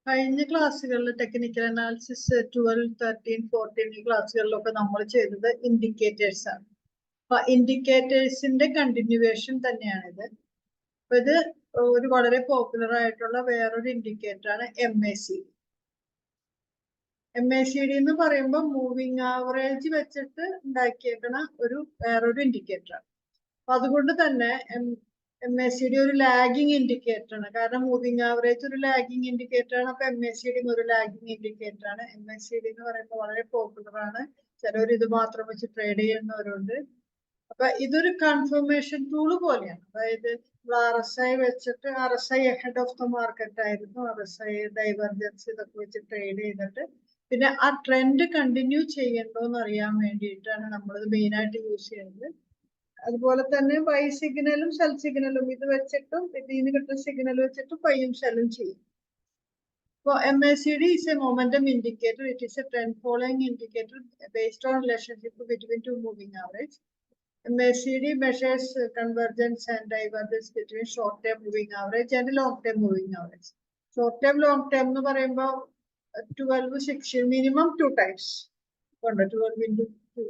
കഴിഞ്ഞ ക്ലാസ്സുകളിൽ technical analysis 12, 13, 14 ക്ലാസ്സുകളിലൊക്കെ നമ്മൾ ചെയ്തത് ഇൻഡിക്കേറ്റേഴ്സ് ആണ്. അപ്പൊ ഇൻഡിക്കേറ്റേഴ്സിന്റെ കണ്ടിന്യൂവേഷൻ തന്നെയാണിത്. അപ്പൊ ഇത് ഒരു വളരെ പോപ്പുലർ ആയിട്ടുള്ള വേറൊരു ഇൻഡിക്കേറ്റർ ആണ് MACD. MACD എന്ന് പറയുമ്പോൾ മൂവിങ് ആവറേജ് വെച്ചിട്ട് ഉണ്ടാക്കിയേക്കണ വേറൊരു ഇൻഡിക്കേറ്റർ ആണ്. അപ്പൊ അതുകൊണ്ട് തന്നെ MACD ഒരു ലാഗിങ് ഇൻഡിക്കേറ്റർ ആണ്. കാരണം മൂവിങ് ആവറേജ് ഒരു ലാഗിങ് ഇൻഡിക്കേറ്റർ ആണ്. അപ്പൊ MACD ഒരു ലാഗിങ് ഇൻഡിക്കേറ്റർ ആണ്. MACD എന്ന് പറയുമ്പോൾ വളരെ പോപ്പുലർ ആണ്. ചിലവർ ഇത് മാത്രം വെച്ച് ട്രേഡ് ചെയ്യുന്നവരുണ്ട്. അപ്പൊ ഇതൊരു കൺഫർമേഷൻ ടൂള് പോലെയാണ്. അതായത് RSI വെച്ചിട്ട് RSI head of the market ആയിരുന്നു. RSI ഡൈവർജൻസ് ഇതൊക്കെ വെച്ച് ട്രേഡ് ചെയ്തിട്ട് പിന്നെ ആ ട്രെൻഡ് കണ്ടിന്യൂ ചെയ്യണ്ടോ എന്ന് അറിയാൻ വേണ്ടിയിട്ടാണ് നമ്മളിത് മെയിൻ ആയിട്ട് യൂസ് ചെയ്യുന്നത്. അതുപോലെ തന്നെ ബൈ സിഗ്നലും സെൽ സിഗ്നലും ഇത് വെച്ചിട്ടും ഇതിന് കിട്ടുന്ന സിഗ്നൽ വെച്ചിട്ടും ബൈയും സെല്ലും ചെയ്യും. So MACD is a momentum indicator. It is a trend following indicator based on relationship between two moving average. MACD measures convergence and divergence between short-term moving average and long-term moving average. Short-term, long-term nu parayumbo 12, 16, minimum 2 times. 12 into 2.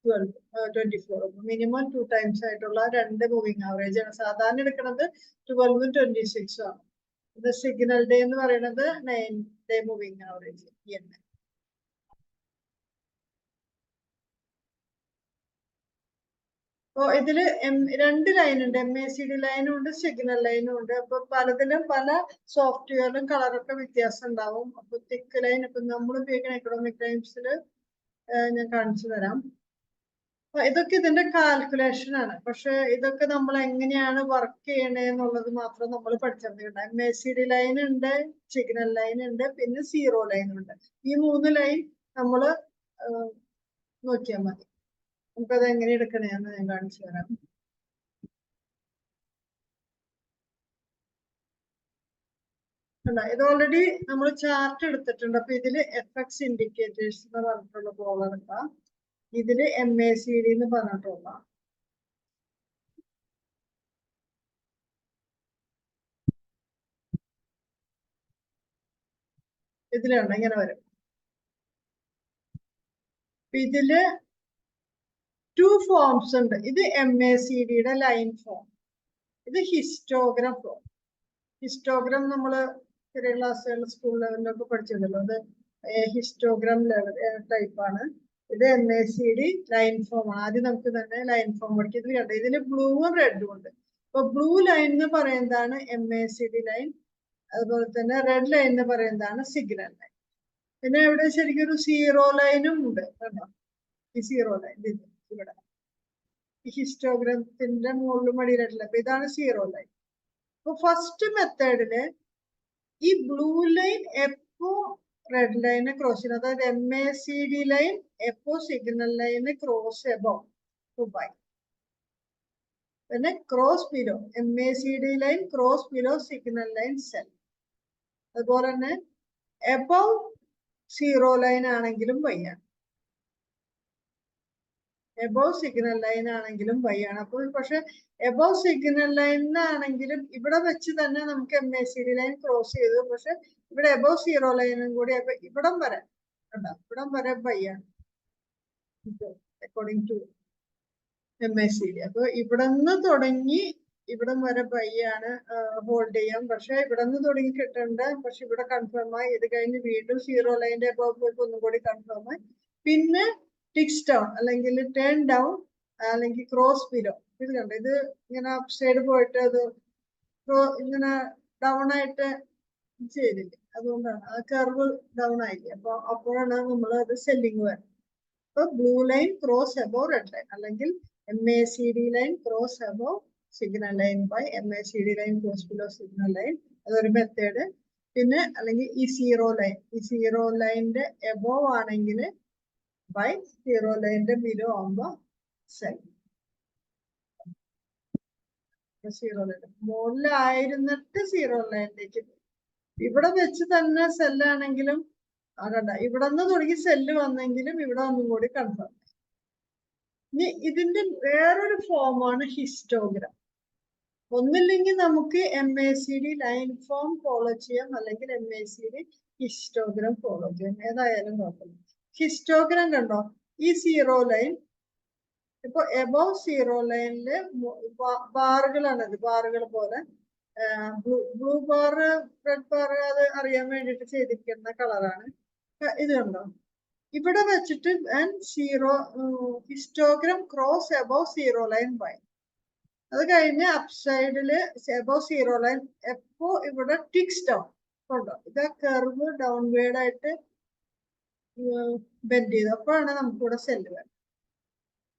12, 24. Minimum 2 times ആയിട്ടുള്ള രണ്ട് moving average ആണ് സാധാരണ എടുക്കുന്നത്. 12 26 ആണ്. ഇത് signal day എന്ന് പറയുന്നത് 9 day moving average. അപ്പൊ ഇതില് രണ്ട് ലൈൻ ഉണ്ട്. MACD ലൈനും ഉണ്ട്, സിഗ്നൽ ലൈനും ഉണ്ട്. അപ്പൊ പലതിലും പല സോഫ്റ്റ്വെയറിലും കളറൊക്കെ വ്യത്യാസം ഉണ്ടാവും. അപ്പൊ തിക്ക് ലൈൻ ഇപ്പൊ നമ്മൾ ഉപയോഗിക്കുന്ന എക്കണോമിക് ടൈംസിൽ ഞാൻ കാണിച്ചു തരാം. ഇതൊക്കെ ഇതിന്റെ കാൽക്കുലേഷൻ ആണ്. പക്ഷെ ഇതൊക്കെ നമ്മൾ എങ്ങനെയാണ് വർക്ക് ചെയ്യണേന്നുള്ളത് മാത്രം നമ്മൾ പഠിച്ചിട്ടുണ്ട്. MACD ലൈൻ ഉണ്ട്, സിഗ്നൽ ലൈൻ ഉണ്ട്, പിന്നെ സീറോ ലൈൻ ഉണ്ട്. ഈ 3 ലൈൻ നമ്മൾ നോക്കിയാൽ മതി. നമുക്കത് എങ്ങനെ എടുക്കണേന്ന് ഞാൻ കാണിച്ചു തരാം. ഇത് ഓൾറെഡി നമ്മൾ ചാർട്ട് എടുത്തിട്ടുണ്ട്. അപ്പൊ ഇതില് FX ഇൻഡിക്കേറ്റേഴ്സ് എന്ന് പറഞ്ഞിട്ടുള്ള ബോൾ എടുക്കാം. ഇതില് MACD എന്ന് പറഞ്ഞിട്ടുള്ള ഇതിലുണ്ട്. ഇങ്ങനെ വരും. ഇതില് 2 ഫോംസ് ഉണ്ട്. ഇത് MACDയുടെ ലൈൻ ഫോം, ഇത് ഹിസ്റ്റോഗ്രാം ഫോം. ഹിസ്റ്റോഗ്രാം നമ്മള് ചെറിയ ക്ലാസ്സുകൾ സ്കൂൾ ലെവലിലൊക്കെ പഠിച്ചിട്ടുണ്ടല്ലോ. അത് ഹിസ്റ്റോഗ്രാം ലെവൽ ടൈപ്പാണ്. ഇത് MACD ലൈൻ ഫോം ആണ്. ആദ്യം നമുക്ക് തന്നെ ലൈൻ ഫോം പഠിക്കും. ഇത് കണ്ടോ, ഇതിന് ബ്ലൂവും റെഡും ഉണ്ട്. അപ്പൊ ബ്ലൂ ലൈൻ എന്ന് പറയുന്നതാണ് MACD ലൈൻ. അതുപോലെ തന്നെ റെഡ് ലൈൻ എന്ന് പറയുന്നതാണ് സിഗ്നൽ ലൈൻ. പിന്നെ ഇവിടെ ശരിക്കും ഒരു സീറോ ലൈനും ഉണ്ട്. കണ്ടോ, ഈ സീറോ ലൈൻ ഇവിടെ ഈ ഹിസ്റ്റോഗ്രാമത്തിന്റെ മുകളിലും മടിയിലായിട്ടില്ല. അപ്പൊ ഇതാണ് സീറോ ലൈൻ. അപ്പൊ ഫസ്റ്റ് മെത്തേഡില് ഈ ബ്ലൂ ലൈൻ എപ്പോ റെഡ് ലൈനെ ക്രോസ് ചെയ്യുന്നത്, അതായത് MACD ലൈൻ എപ്പോ signal line cross above buy, പിന്നെ cross below MACD line cross below signal line sell. അതുപോലെ തന്നെ എബോവ് സീറോ ലൈൻ ആണെങ്കിലും ബൈയാണ്, എബോവ് സിഗ്നൽ ലൈൻ ആണെങ്കിലും ബൈയാണ്. അപ്പോൾ പക്ഷെ എബോവ് സിഗ്നൽ ലൈനാണെങ്കിലും ഇവിടെ വെച്ച് തന്നെ നമുക്ക് MACD ലൈൻ ക്രോസ് ചെയ്തു. പക്ഷെ ഇവിടെ എബോവ് സീറോ ലൈനും കൂടി ഇവിടം വരെ കണ്ടോ, ഇവിടം വരെ ബൈയാണ് അക്കോർഡിംഗ് ടു MACD. അപ്പൊ ഇവിടെ നിന്ന് തുടങ്ങി ഇവിടം വരെ ബൈയാണ് ഹോൾഡ് ചെയ്യാം. പക്ഷെ ഇവിടെ നിന്ന് തുടങ്ങി കിട്ടണ്ട. പക്ഷെ ഇവിടെ കൺഫേം ആയി. ഇത് കഴിഞ്ഞ് വീണ്ടും സീറോ ലൈൻ്റെ എബോവ് പോയപ്പോ ഒന്നും കൂടി കൺഫേം ആയി. പിന്നെ ടിക്സ് ഡൗൺ അല്ലെങ്കിൽ ടേൺ ഡൗൺ അല്ലെങ്കിൽ ക്രോസ് ബിലോ. ഇത് കണ്ടോ, ഇത് ഇങ്ങനെ അപ്പ് സൈഡ് പോയിട്ട് അത് ഇങ്ങനെ ഡൗൺ ആയിട്ട് ചെയ്തില്ലേ, അതുകൊണ്ടാണ് ആ കർവ് ഡൗൺ ആയില്ലേ. അപ്പൊ അപ്പോഴാണ് നമ്മൾ അത് സെല്ലിങ് വരുന്നത്. അപ്പൊ blue line cross above red line, അല്ലെങ്കിൽ MACD line cross above signal line buy MACD line cross below signal line. അതൊരു മെത്തേഡ്. പിന്നെ അല്ലെങ്കിൽ ഈ സീറോ ലൈനിന്റെ എബോവ് ആണെങ്കിൽ ബൈ സീറോ ലൈനിന്റെ ബിലോ ആകുമ്പോ സെൽ. സീറോ ലൈൻ മുകളിലായിരുന്നിട്ട് സീറോ ലൈനിലേക്ക് ഇവിടെ വെച്ച് തന്നെ സെല്ലാണെങ്കിലും കണ്ട, ഇവിടെ നിന്ന് തുടങ്ങി സെല്ല് വന്നെങ്കിലും ഇവിടെ ഒന്നും കൂടി കൺഫേം. ഇനി ഇതിന്റെ വേറൊരു ഫോമാണ് ഹിസ്റ്റോഗ്രാം. ഒന്നില്ലെങ്കിൽ നമുക്ക് MACD ലൈൻ ഫോം ഫോളോ ചെയ്യാം, അല്ലെങ്കിൽ MACD ഹിസ്റ്റോഗ്രാം ഫോളോ ചെയ്യാം. ഏതായാലും കുഴപ്പമില്ല. ഹിസ്റ്റോഗ്രാം കണ്ടോ, ഈ സീറോ ലൈൻ ഇപ്പൊ എബോവ് സീറോ ലൈനില് ബാറുകളാണത്, ബാറുകൾ പോലെ ബ്ലൂ ബാർ റെഡ് ബാർ അത് അറിയാൻ വേണ്ടിയിട്ട് ചെയ്തിരിക്കുന്ന കളറാണ്. ഇത് കണ്ടോ, ഇവിടെ വെച്ചിട്ട് zero histogram cross above zero line buy, അത് കഴിഞ്ഞ് അപ്സൈഡില് എബോവ് സീറോ ലൈൻ എപ്പോ ഇവിടെ ടിക്സ് ഡൗൺ കൊണ്ടോ, ഇത് കർവ് ഡൗൺവേർഡ് ആയിട്ട് ബെൻഡ് ചെയ്തു, അപ്പോഴാണ് നമുക്കിവിടെ സെല്ല് വരുന്നത്.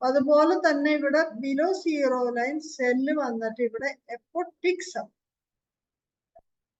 അതുപോലെ തന്നെ ഇവിടെ ബിലോ സീറോ ലൈൻ സെല്ല് വന്നിട്ട് ഇവിടെ എപ്പോ ടിക്സ് അപ്പ്,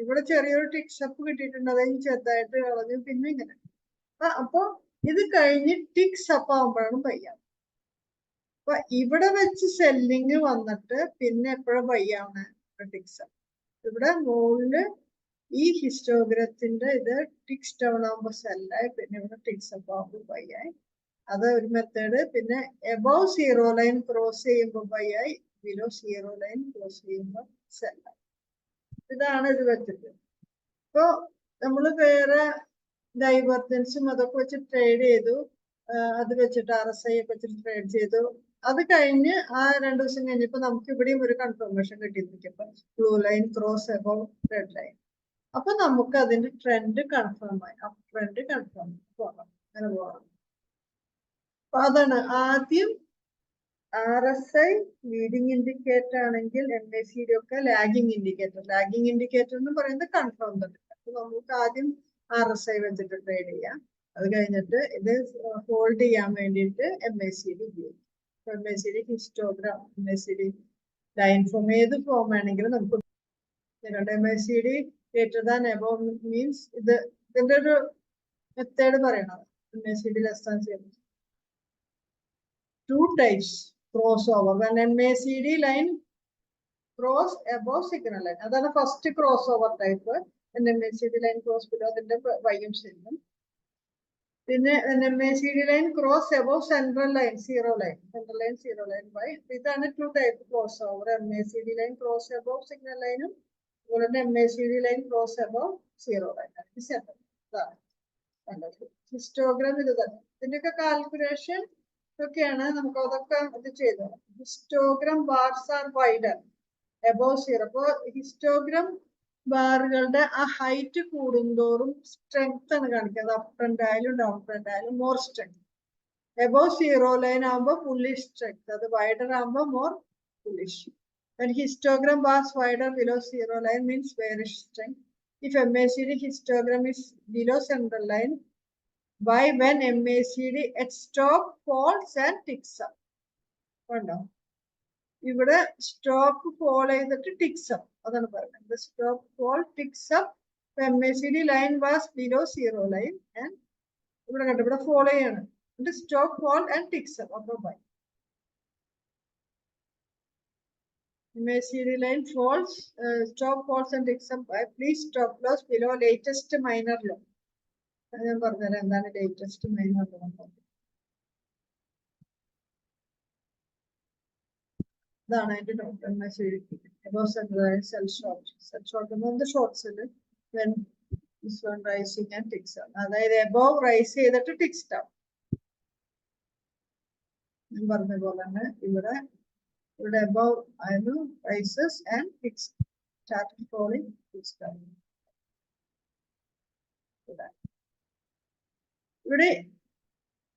ഇവിടെ ചെറിയൊരു ടിക്സ് അപ്പ് കിട്ടിയിട്ടുണ്ട്, അതായത് ചെറുതായിട്ട് കളഞ്ഞു, പിന്നെ ഇങ്ങനെ. അപ്പൊ ഇത് കഴിഞ്ഞ് ടിക്സ് അപ്പ് ആകുമ്പോഴാണ് പയ്യാണ്. അപ്പൊ ഇവിടെ വെച്ച് സെല്ലിങ് വന്നിട്ട് പിന്നെ എപ്പോഴും പയ്യാണ് ടിക്സ് അപ്പ്. ഇവിടെ മുകളില് ഈ ഹിസ്റ്റോഗ്രത്തിന്റെ ഇത് ടിക്സ് ഡൗൺ ആകുമ്പോൾ സെല്ലായി, പിന്നെ ഇവിടെ ടിക്സ് അപ്പ് ആകുമ്പോൾ പയ്യായി. അത് ഒരു മെത്തേഡ്. പിന്നെ എബോവ് സീറോ ലൈൻ ക്രോസ് ചെയ്യുമ്പോൾ പയ്യായി, ബിലോ സീറോ ലൈൻ ക്രോസ് ചെയ്യുമ്പോൾ സെല്ലായി. ഇതാണ് ഇത് വെച്ചിട്ട്. ഇപ്പൊ നമ്മള് വേറെ ഡൈവർജൻസും അതൊക്കെ വെച്ച് ട്രേഡ് ചെയ്തു, അത് വെച്ചിട്ട് RSI ഒക്കെ വെച്ചിട്ട് ട്രേഡ് ചെയ്തു. അത് കഴിഞ്ഞ് ആ 2 ദിവസം കഴിഞ്ഞപ്പോ നമുക്ക് ഇവിടെയും ഒരു കൺഫർമേഷൻ കിട്ടിയിരിക്കും, blue line cross above red line. അപ്പൊ നമുക്ക് അതിന്റെ ട്രെൻഡ് കൺഫേം ആയി, അപ് ട്രെൻഡ് കൺഫേം പോകാം, അങ്ങനെ പോകാം. അപ്പൊ അതാണ് ആദ്യം RSI ലീഡിങ് ഇൻഡിക്കേറ്റർ ആണെങ്കിൽ MACD ഒക്കെ ലാഗിങ് ഇൻഡിക്കേറ്റർ. ലാഗിങ് ഇൻഡിക്കേറ്റർ എന്ന് പറയുന്നത് കൺഫേം തന്നെ. അപ്പൊ നമുക്ക് ആദ്യം RSI വെച്ചിട്ട് ട്രേഡ് ചെയ്യാം, അത് കഴിഞ്ഞിട്ട് ഇത് ഹോൾഡ് ചെയ്യാൻ വേണ്ടിയിട്ട് MACD ഉപയോഗിക്കും. MACD histogram, MACD line form, ഏത് ഫോം ആണെങ്കിലും നമുക്ക് MACD greater than above means ഇതിന്റെ ഒരു മെത്തേഡ് പറയണത്. MACD less than 0. 2 types crossover. When MACD line cross above signal line, അതാണ് first cross over type. MACD line cross below അതിന്റെ വൈയും ശരിയും. പിന്നെ MACD line cross above central line zero line, central line zero line by, ഇതാണ് 2 type cross over. MACD line cross above signal line, അതുപോലെ തന്നെ MACD line cross above zero line. Histogram ഇത് തന്നെ. ഇതിന്റെയൊക്കെ calculation ഒക്കെയാണ്, നമുക്ക് അതൊക്കെ ഇത് ചെയ്തത്. Histogram bars are wider above zero. അപ്പൊ ഹിസ്റ്റോഗ്രാം ബാറുകളുടെ ആ ഹൈറ്റ് കൂടുന്തോറും സ്ട്രെങ്ത് ആണ് കാണിക്കുന്നത്. അപ്പ് ട്രെൻഡ് ആയാലും ഡൗൺ ട്രെൻഡ് ആയാലും more strength. Above zero line ആകുമ്പോൾ ഫുള്ളിഷ് സ്ട്രെങ്ത്, അത് വൈഡർ ആകുമ്പോൾ more bullish. When histogram bars wider below zero line means bearish strength. If MACD histogram is below central line, buy when MACD at stop falls and ticks up. കണ്ടോ, ഇവിടെ stop fall ചെയ്തിട്ട് ടിക്സ് up, അതാണ് പറയുന്നത്. Stop fall ticks up. MACD line was below zero line and ഇവിടെ കണ്ടോ, ഇവിടെ follow ചെയ്യാണ്. Stop fall and ticks up, അപ്പൊ buy. MACD line falls, stop falls and ticks up by. Please stop loss below latest minor low. ഞാൻ പറഞ്ഞുതരാം എന്താണ് latest minor low. ഇതാണ് അതിന്റെ doctor MACD. Above central sell short. Sell short the short sell when this one rising and ticks up. അതായത് above rise ചെയ്തിട്ട് ticks down. ഞാൻ പറഞ്ഞ പോലെ തന്നെ ഇവിടെ above ആയിരുന്നു rises and ticks started falling, ticks down.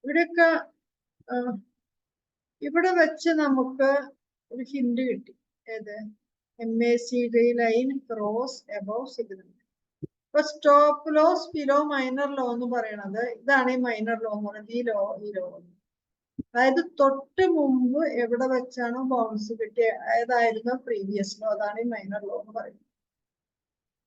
ഇവിടെയൊക്കെ ഇവിടെ വെച്ച് നമുക്ക് ഒരു ഹിന്റ് കിട്ടി. ഏത്? MACD line cross above signal. ഇപ്പൊ stop loss below minor low എന്ന് പറയണത് ഇതാണ്. ഈ മൈനർ ലോ എന്ന് പറയുന്നത് ഈ ലോ അതായത് തൊട്ട് മുമ്പ് എവിടെ വെച്ചാണോ ബൗൺസ് കിട്ടിയ, ഏതായിരുന്നു പ്രീവിയസ് ലോ, അതാണ് ഈ മൈനർ ലോ എന്ന് പറയുന്നത്.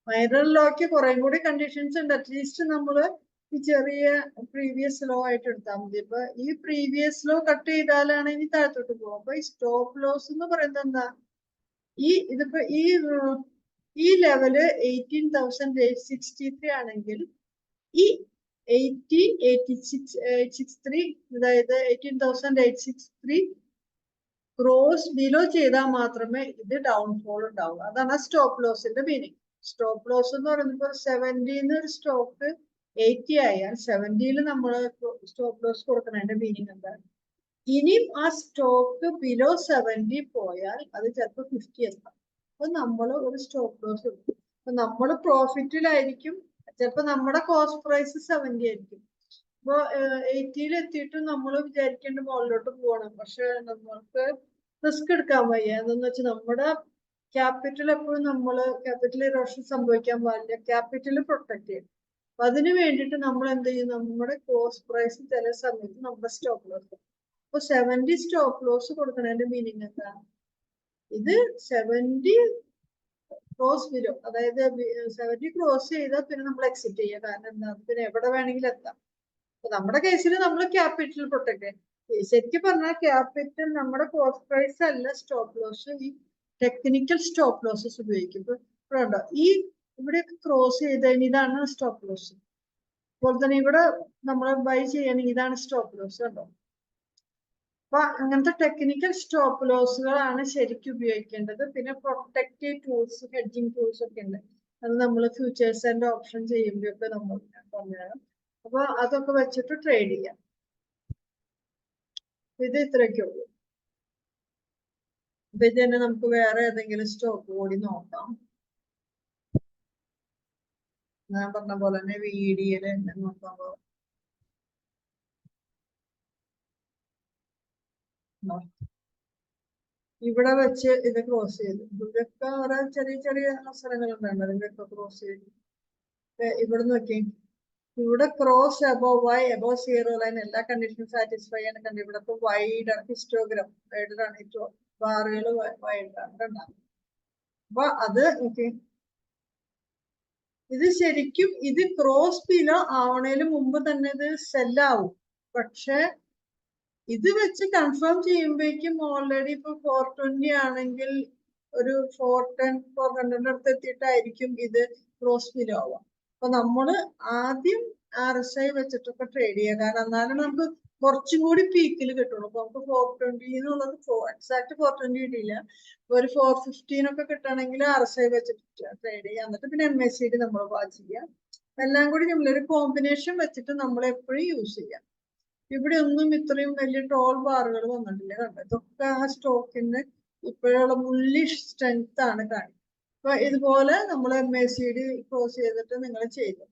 മൈനർ ലോക്ക് കുറെ കൂടി കണ്ടീഷൻസ് ഉണ്ട്. അറ്റ്ലീസ്റ്റ് നമ്മള് ഈ ചെറിയ പ്രീവിയസ് ലോ ആയിട്ട് എടുത്താൽ മതി. ഇപ്പൊ ഈ പ്രീവിയസ് ലോ കട്ട് ചെയ്താലാണ് ഇനി താഴത്തോട്ട് പോകും. അപ്പൊ ഈ സ്റ്റോപ്പ് ലോസ് എന്ന് പറയുന്നത് എന്താ, ഇതിപ്പോ ഈ ലെവല് 18,863 ആണെങ്കിൽ ഈ 18,863, അതായത് 18,863 ക്രോസ് ബിലോ ചെയ്താൽ മാത്രമേ ഇത് ഡൗൺഫോൾ ഉണ്ടാവൂ. അതാണ് സ്റ്റോപ്പ് ലോസിന്റെ മീനിങ്. സ്റ്റോപ്പ് ലോസ് എന്ന് പറയുമ്പോൾ 70 ഒരു സ്റ്റോക്ക് 80 ആയാൽ 70 നമ്മൾ സ്റ്റോപ്പ് ലോസ് കൊടുക്കുന്നതിന്റെ മീനിങ് എന്താണ്? ഇനിയും ആ സ്റ്റോക്ക് ബിലോ 70 പോയാൽ അത് ചിലപ്പോൾ 50 എത്താം. അപ്പൊ നമ്മൾ ഒരു സ്റ്റോപ്പ് ലോസ് എടുക്കും. അപ്പൊ നമ്മൾ പ്രോഫിറ്റിലായിരിക്കും. ചിലപ്പോൾ നമ്മുടെ കോസ്റ്റ് പ്രൈസ് 70 ആയിരിക്കും. ഇപ്പൊ 80 എത്തിയിട്ട് നമ്മൾ വിചാരിക്കേണ്ട മുകളിലോട്ട് പോകണം. പക്ഷെ നമ്മൾക്ക് റിസ്ക് എടുക്കാൻ വയ്യ. എന്താന്ന് വെച്ചാൽ നമ്മുടെ ക്യാപിറ്റൽ എപ്പോഴും ക്യാപിറ്റൽ ഇറോഷൻ സംഭവിക്കാൻ പാടില്ല. ക്യാപിറ്റൽ പ്രൊട്ടക്ട് ചെയ്യും. അപ്പൊ അതിന് വേണ്ടിയിട്ട് നമ്മൾ എന്ത് ചെയ്യും? നമ്മുടെ കോസ്റ്റ് പ്രൈസ് ചില സമയത്ത് നമ്മുടെ സ്റ്റോപ്പ് ലോസ്. അപ്പൊ 70 സ്റ്റോപ്പ് ലോസ് കൊടുക്കുന്നതിന്റെ മീനിങ് എന്താ? ഇത് 70 ക്രോസ് ബിലോ, അതായത് 70 ക്രോസ് ചെയ്താൽ പിന്നെ നമ്മൾ എക്സിറ്റ് ചെയ്യുക. കാരണം എന്താ? പിന്നെ എവിടെ വേണമെങ്കിലും എത്താം. അപ്പൊ നമ്മുടെ കേസിൽ നമ്മൾ ക്യാപിറ്റൽ പ്രൊട്ടക്ട് ചെയ്യും. ശരിക്കും പറഞ്ഞാൽ ക്യാപിറ്റൽ നമ്മുടെ കോസ്റ്റ് പ്രൈസ് അല്ല സ്റ്റോപ്പ് ലോസ്. ഈ ടെക്നിക്കൽ സ്റ്റോപ്പ് ലോസസ് ഉപയോഗിക്കും. ഇപ്പൊ ഉണ്ടോ ഈ ഇവിടെ ക്രോസ് ചെയ്ത് കഴിഞ്ഞാൽ ഇതാണ് സ്റ്റോപ്പ് ലോസ്. അതുപോലെ തന്നെ ഇവിടെ നമ്മൾ ബൈ ചെയ്യണമെങ്കിൽ ഇതാണ് സ്റ്റോപ്പ് ലോസ്. കണ്ടോ? അപ്പൊ അങ്ങനത്തെ ടെക്നിക്കൽ സ്റ്റോപ്പ് ലോസുകളാണ് ശരിക്കും ഉപയോഗിക്കേണ്ടത്. പിന്നെ പ്രൊട്ടക്റ്റീവ് ടൂൾസ്, ഹെഡ്ജിങ് ടൂൾസ് ഒക്കെ ഉണ്ട്. അത് നമ്മൾ ഫ്യൂച്ചേഴ്സ് ആൻഡ് ഓപ്ഷൻ ചെയ്യുമ്പോഴൊക്കെ നമ്മൾ പറഞ്ഞുതരാം. അപ്പൊ അതൊക്കെ വെച്ചിട്ട് ട്രേഡ് ചെയ്യാം. ഇത് ഇത്രയൊക്കെ ഉള്ളൂ. അപ്പൊ ഇത് തന്നെ നമുക്ക് വേറെ ഏതെങ്കിലും സ്റ്റോക്ക് കൂടി നോക്കാം. ഞാൻ പറഞ്ഞ പോലെ തന്നെ VDL നോക്കാൻ പോകും. ഇവിടെ വെച്ച് ഇത് ക്രോസ് ചെയ്തു. ഇതൊക്കെ ഓരോ ചെറിയ ചെറിയ അവസരങ്ങളുണ്ടായിരുന്നു. അതിലൊക്കെ ക്രോസ് ചെയ്തു. ഇവിടെ നോക്കി, ഇവിടെ cross above why above 0 line എല്ലാ കണ്ടീഷനും സാറ്റിസ്ഫൈ ആണ്. കണ്ടു ഇവിടത്തെ വൈഡ് ഹിസ്റ്റോഗ്രാം വൈഡാണ്. ബാറുകൾ വൈഡാണ്. കണ്ടാണ്. അപ്പൊ അത് ഓക്കെ, ഇത് ശരിക്കും ഇത് ക്രോസ് ബിലോ ആവണേന് മുമ്പ് തന്നെ ഇത് സെല്ലാവും. പക്ഷെ ഇത് വെച്ച് കൺഫേം ചെയ്യുമ്പോഴേക്കും ഓൾറെഡി ഇപ്പൊ 420 ആണെങ്കിൽ ഒരു 410 400 അടുത്ത് എത്തിയിട്ടായിരിക്കും ഇത് ക്രോസ് ബിലോ ആവാം. അപ്പൊ നമ്മള് ആദ്യം RSI വെച്ചിട്ടൊക്കെ ട്രേഡ് ചെയ്യുക. കാരണം എന്നാലും നമുക്ക് കുറച്ചും കൂടി പീക്കിൽ കിട്ടുള്ളൂ. അപ്പൊ നമുക്ക് 420 എന്നുള്ളത് എക്സാക്ട് 420 കിട്ടിയില്ല. ഒരു 415 ഒക്കെ കിട്ടണമെങ്കിൽ RSI വെച്ചിട്ട് ട്രേഡ് ചെയ്യാം. എന്നിട്ട് പിന്നെ MACD നമ്മൾ വാച്ച് ചെയ്യാം. എല്ലാം കൂടി നമ്മളൊരു കോമ്പിനേഷൻ വെച്ചിട്ട് നമ്മൾ എപ്പോഴും യൂസ് ചെയ്യാം. ഇവിടെ ഒന്നും ഇത്രയും വലിയ ടോൾ ബാറുകൾ വന്നിട്ടില്ല. കണ്ടോ? ഇതൊക്കെ ആ സ്റ്റോക്കിന് ഇപ്പോഴുള്ള ബുള്ളിഷ് സ്ട്രെങ്ത് ആണ് കാണിക്കുന്നത്. അപ്പൊ ഇതുപോലെ നമ്മൾ MACD ക്ലോസ് ചെയ്തിട്ട് നിങ്ങൾ ചെയ്തു.